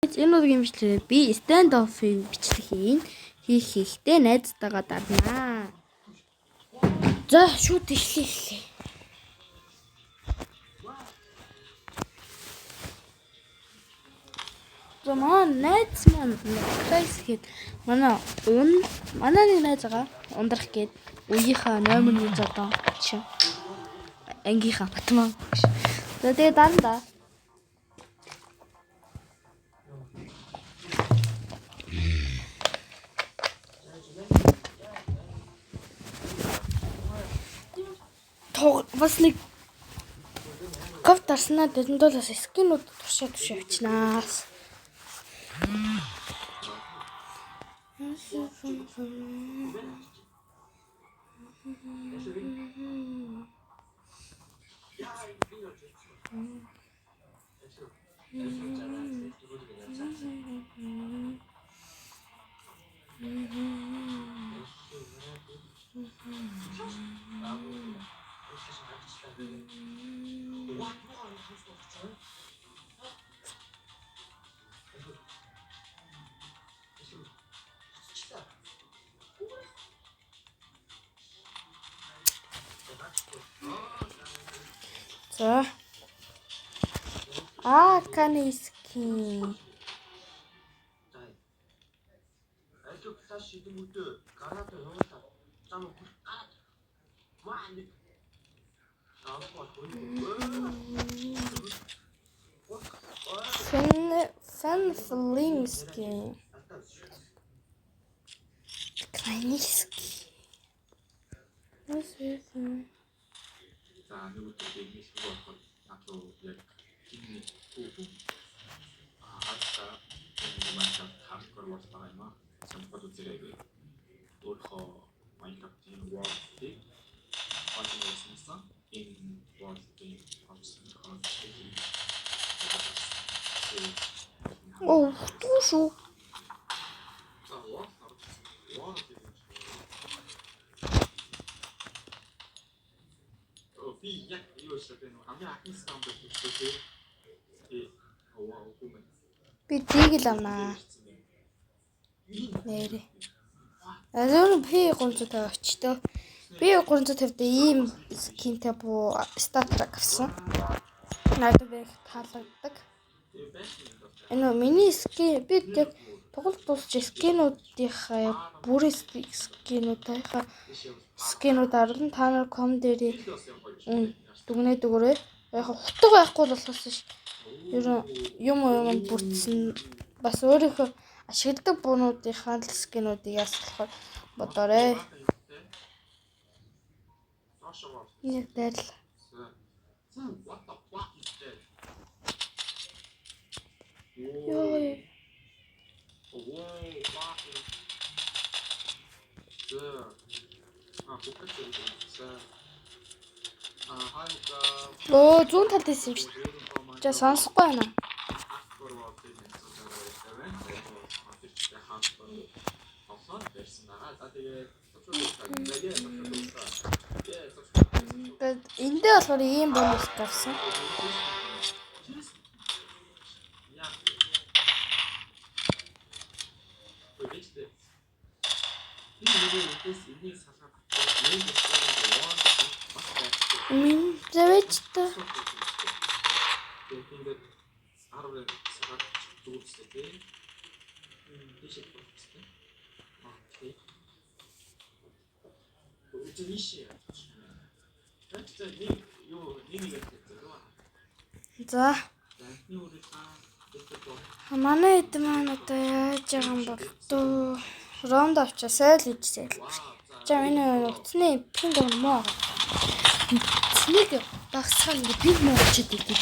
Энэ удаагийн бичлэгээр би stand-off-ийн бичлэгийг хийхдээ найзтайгаа дарнаа. За шууд эхлэе. За маань найз маань Крайс гээд манай нэг найзгаа ундрах гээд үеийнхаа номер нь зодон чи ангийнхаа батмаа. За тэгээ дандаа бас нэг говт арснаа дэндуулаас скинүүд туршаа авчнаас. За каниски Флински Каниски За нэг өдөр би хэлэх болоход наадуу яг чиний хүүхэн хатаа Minecraft hardcore болж байгаа юм аа. Самбат үзэрэй. Өөрөө Minecraft-ийн world-ийг олсон энэ world-ийн авсан хоног. Оо тушу би яг юу шатэн хамгийн анхны саунд хийхдээ би дийг л авнаа. Нэрээ. Азон P350 очтой. P350 дээр ийм скинтэй буу статик авсан. Надад их таалагддаг. Энэ миний скин би яг тоглолт дуусч скинуудынхаа бүрээ скинууд ардан та нар ком дээр дүгнээд өгөөрэй. Яг хутга байхгүй болохоос ш. Ер нь юм бүрдсэн бас өөрийнхөө ашигладаг буунуудынхаа скинуудыг яаслахаар бодоорой. Нэг дайрал. Ёй. Оо зүүн талд байсан юм шүү. За сонсохгүй байна. Эндээ болохоор ийм бонус гарсан. Завэчтэй. За. Манай эд маань одоо яаж байгаа юм бол тоо ронд авчаасай л ичсэй. За энэ утасны пинг муу. Цэнийг багсаа ингэ пинг муу очиж идэв.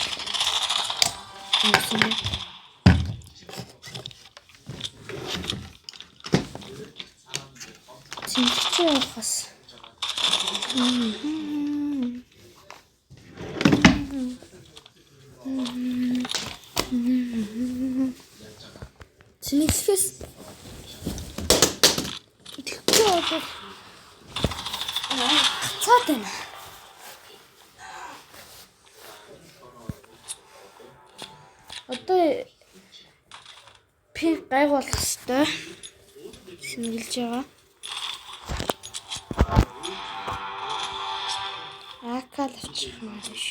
Цэнгчээ явахаас. Цэнгчээс итгэхгүй бол цаад байна. Одоо пинг гайгуулах хэвээр сэнгэлж байгаа. Акал авчих юм биш.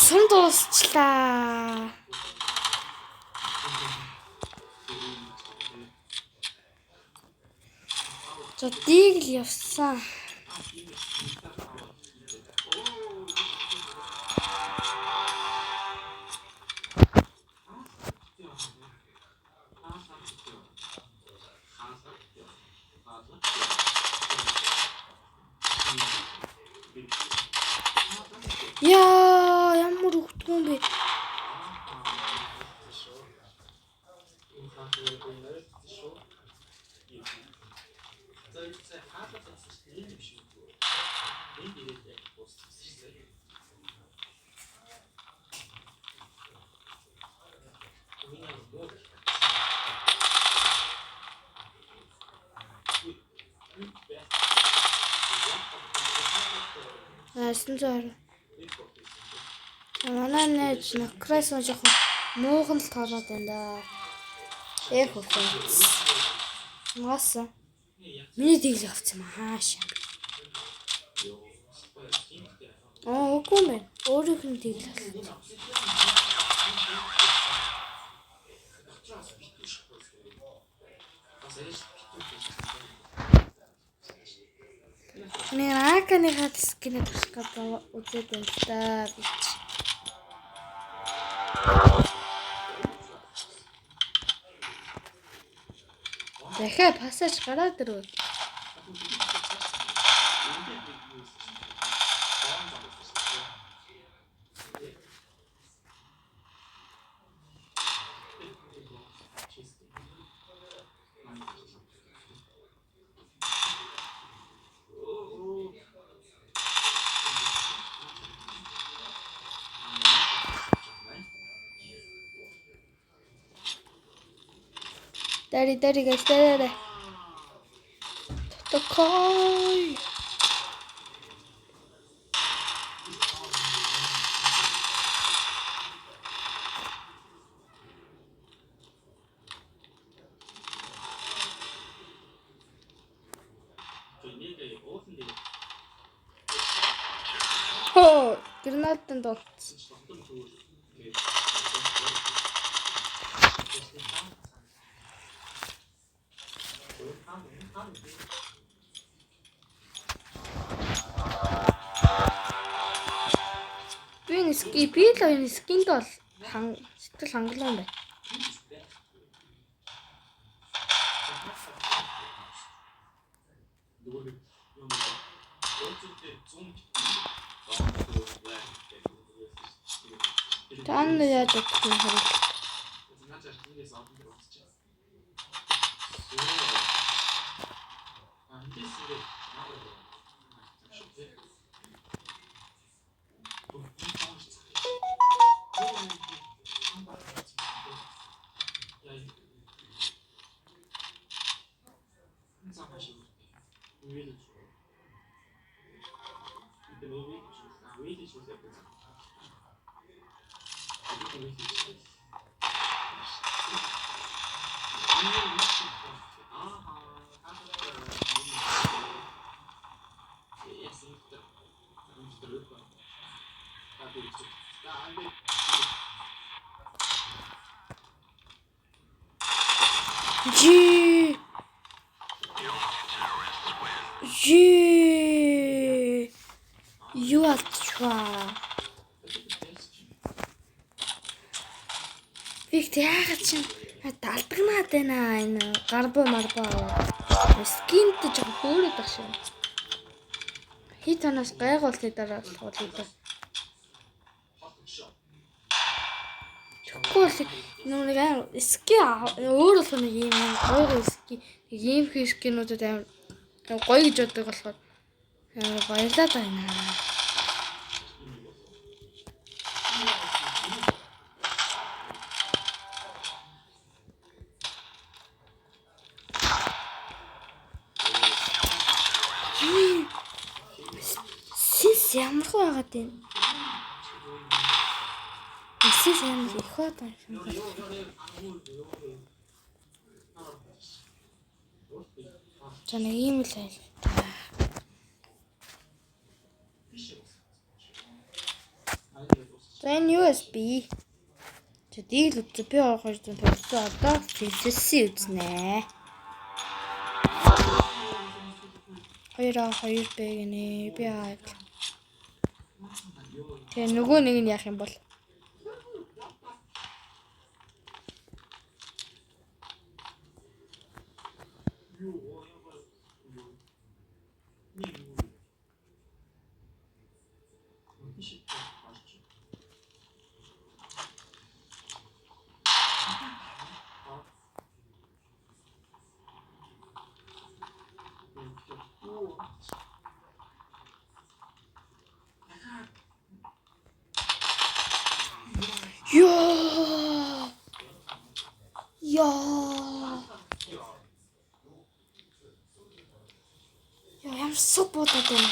Сан дуусчлаа. За дийг л явсан. Яа, ямар өгдгөө юм бэ? Асан зар. Манай нэж накрас жоох муухан л тоолоод байна да. Эх хөөс. Маса. Миний дэглэх авсан юм хаашаа. Үгүй юм байна. Өөрийнх нь дэглэх. Нэг аканы хат скинэ тусгаад үзээд байна да бич. Дахиад пассаж гараад ирвэл. Dari guys, dari. Tokoi. Oh, granatın da. Би л энэ скинд бол сэтгэл хангалуун байна. Тань яаж чадах юм хэрэг. You are try. Биг яагаад чинь алдагнаад байна энэ гарбо марбо. Скинт жоо хөөрөд баг шиг. Хит танаас гайгуултын дараа туулдаг. Тэгвэл нэг ски өөр болох нэг юм гоё ски ийм скинүүдэд амар гоё гэж боддог болохоор баярлаад байна. Сис ямар байгаад байна? Сис ямар их байна юм. Чана ийм л айл. Then USB. Тэдийг л үзээ би 250 одоо филсэс үзнэ. 2 бэ гинэ би аа. Тэгээ нөгөө нэг нь яах юм бол I'm so bored of them.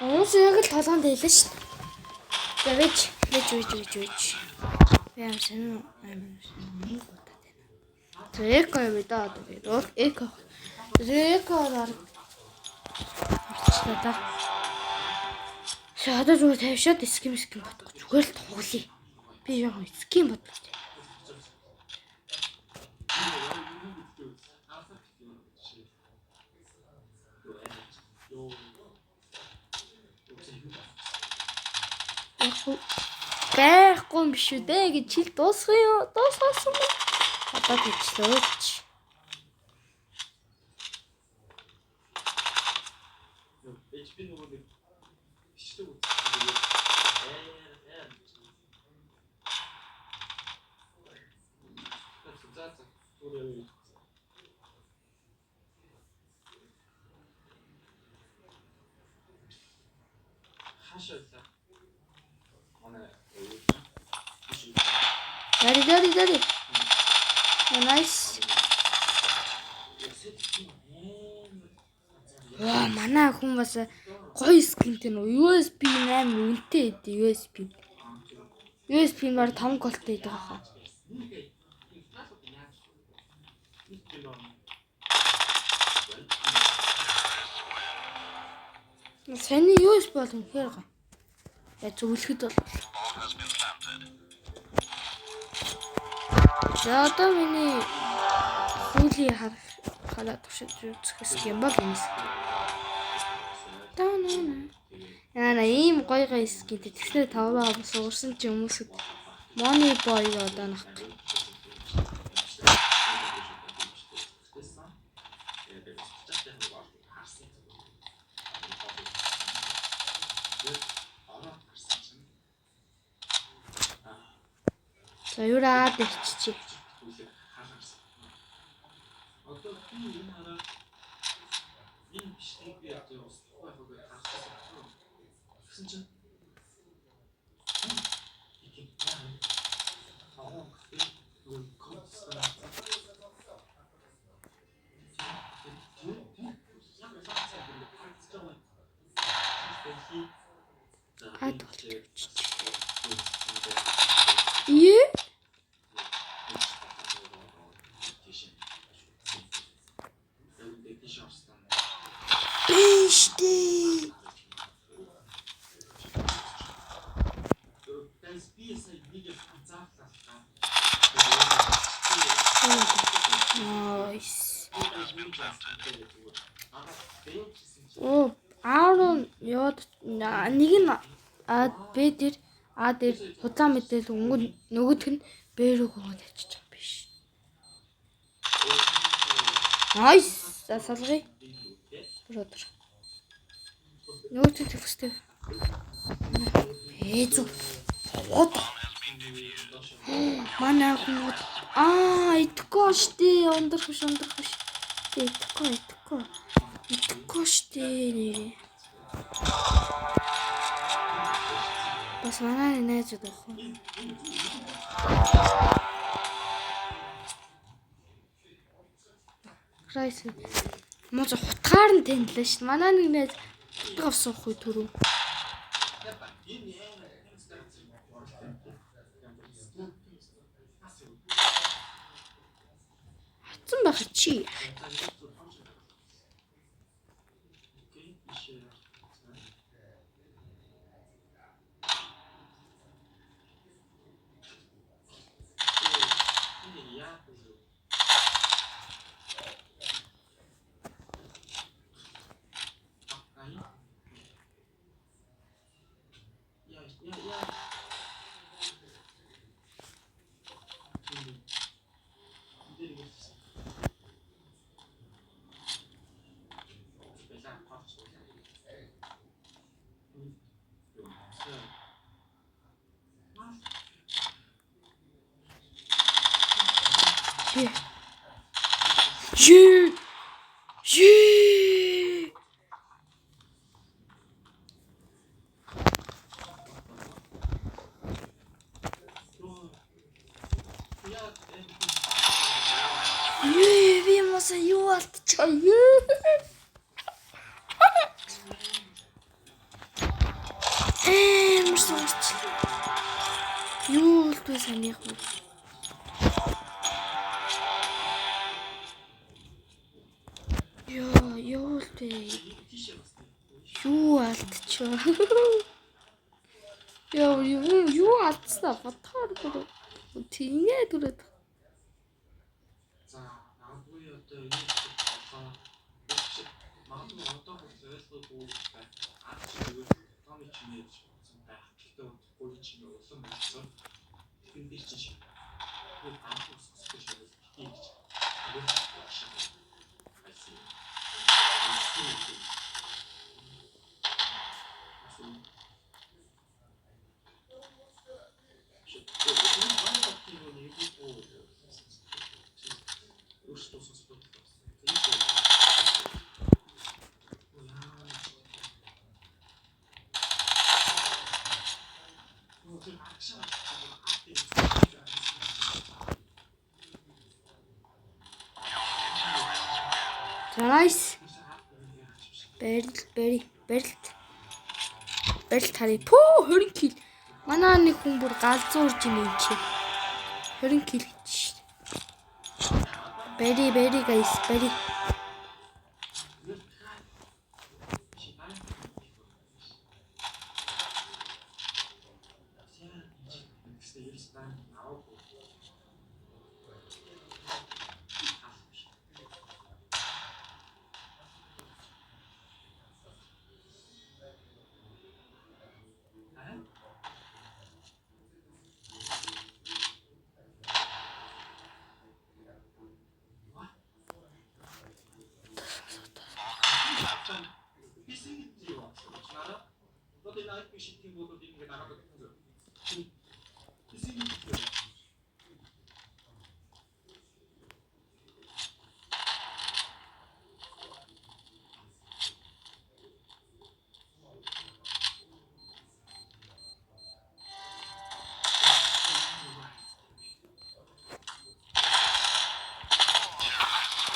Оос яг л толгонд хэлсэн шүү дээ. Вэж. Яам сэн амин бодоод байна. Эко видаа одоо эко. Экоор арчлаа да. Шаадаа зүгээр тавьшаад ским бодох. Зүгээр л тоглоё. Би яг ским бодлоо. Байхгүй юм биш үү дээ гэж хэл дуусгах юу? Дуусгасан ба. Одоо бичлөөч. Daddy. Nice. Ваа, манай хүн бас гоё скинтэй нөө USB 8 үнэтэй дээ USB. USB мар 5 голтой байдаг хаа. Сэний USB бол үнэхээр гоё. Я зөвлөхөд бол. За одоо миний сүүлийн хараад туршиж үзэх юм бол энэ. Яна ийм гоё скинтэй тэгснээр таваа суурсан ч хүмүүсд Money Boy одоо нах. За юураа дэрччихье. Одоо би энэ хараа энэ бичлэгийг би яг устгах байхыг харсан. Гэсэн чинь Nice. Oh, Aaron, you're мод нэг нь А Б дээр А дээр худлаа мэдээлэл өнгө нөгөөх нь Б рүү гоод авчиж байгаа биш. Найс. За салгая. Бродер. Нөгөөт нь төвстэй. Зүү. Гот. Манай хүмүүс итгэхгүй штэ өндөр биш. Итгэхгүй штэ нэрээ. Бас манай найзууд ах. Крайс. Мож хутгаар нь тэндлээ штэ. Манай нэг найз хутгаар авсан хүй түрүү. Хатсан байх чи. Би маса юу алдчихаа юу? Мөрсөж. Юу л бэ санийх вэ? Юу л бэ? Юу алдчихаа? Юу алдснаа бодохоор гоо. Тиймээ дүрээд. За, агууль одоо энэ одоо магадгүй одоо зөвлөхгүй байх. Ачиг томч нээж болсон байх. Гэхдээ гол чинь улам болсон. Энэ дээр чинь энэ аахгүй сонсож байгаа юм гэж. Nice. Бэлт хари. Пүү 20 кил. Манай нэг хүн бүр галзуурж юм чи. 20 кил гэж. Бэри guys. Бэри.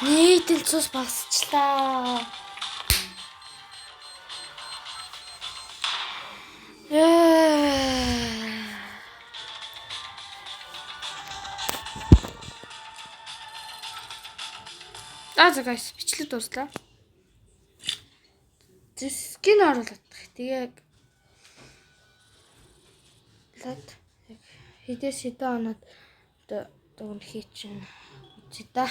Нийтэн цус басчлаа. За guys, бичлэг дуслаа. Скин оруулаад. Тэгээ хэдээс хэдэн оноод дуун хий чинь. Зита.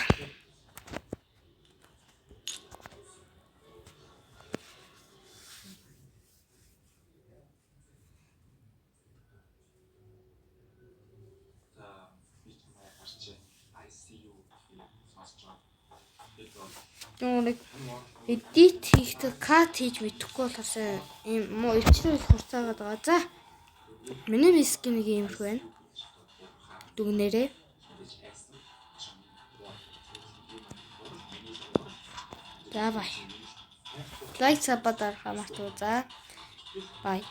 Нэг edit хийхдээ cut хийж мэдэхгүй болохоос ийм муу өвчлөл их хурцаагаад байгаа. За. Миний виски нэг иймэрхүү байна. Дүгнээрээ. За бай. Лайк сабад арах мартаа. За. Бай.